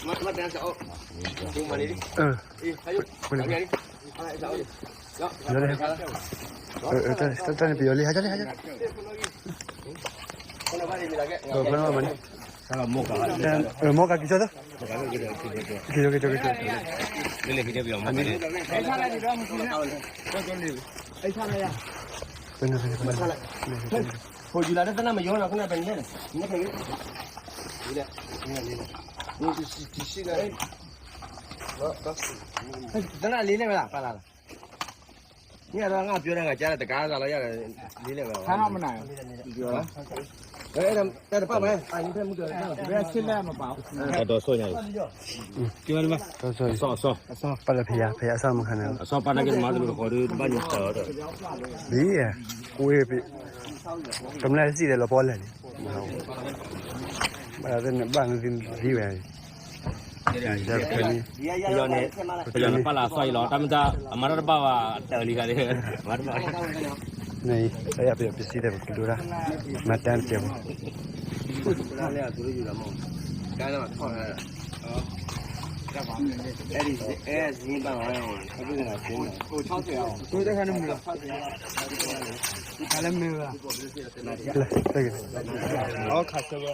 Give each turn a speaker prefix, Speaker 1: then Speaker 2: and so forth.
Speaker 1: မတန်းစောဒီမလေးဟာယုဘယ်လိုလဲအဲ့ဒါရော
Speaker 2: တက်ပြလေဟာကြလေဟာကြ
Speaker 1: ခဏပါနေပြီလားကဲ
Speaker 2: ဘယ်တော့မလဲ
Speaker 1: ဆာမောကာ
Speaker 2: မောကကိစ္စတော့
Speaker 1: မောကာလည်းကြည့်
Speaker 2: ကိ
Speaker 1: လေးလေးကြည့်ပြအောင်မလေးအဲ့ထားလိုက်တော့မရှိနဲ့တော့လေးအဲ့ထားလိုက်ရ
Speaker 2: ဘယ်နဲ့ဘယ်နဲ့
Speaker 1: ထားလိုက်ဟိုကြည့်လာတဲ့တနမရောတော့ခဏပဲနေတယ်နေခဲ့ပြီဒီလက်ဒီရှိကဲတော့တနလေးနဲ့မလားပါလား你看他俺别人家家的干啥了？要离那个。
Speaker 3: 看他们那样，
Speaker 1: ပြောလားအဲ့ဒါပတ်မယ်အဲ့ဒီဖက်မှုတယ်
Speaker 3: ဘယ်ချင်းလဲမပေါ့
Speaker 4: တော့ဆိုနေပြောရမှာ
Speaker 2: တော့ဆို
Speaker 4: ဆော
Speaker 2: ပါလဖေးအဆောင်မခံနဲ့
Speaker 4: အစောပါနေကမှတို့ခေါ်တယ်ဘာညတော့တော့
Speaker 2: ဒီကိုယ်ပြီကမလာစီတယ်လို့ပေါ်လာတယ်ဘာလဲဘာနေဒီပဲဒါကနေ့
Speaker 4: ပြောနေပြောနေပါလာဆွိုင်းတော့တမတာအမရဘာဝတယ်လီကလေးမတ်မ
Speaker 2: နေရပြပစ္စည်းတယ်ကလူရာမတန်းတယ်
Speaker 1: နားလဲသူတို့ယူတာမဟုတ်ကဲတော့ခေါ်ရတာအဲ့ဒီအဲ့ဇင်းပန်းအောင်အခုကကျင်းတယ်ကို60အောင်ကိုတက်ခါနေမလား60အောင်ဒီကလည်းမင်းလား
Speaker 2: တက်
Speaker 1: အော်ခါစဘ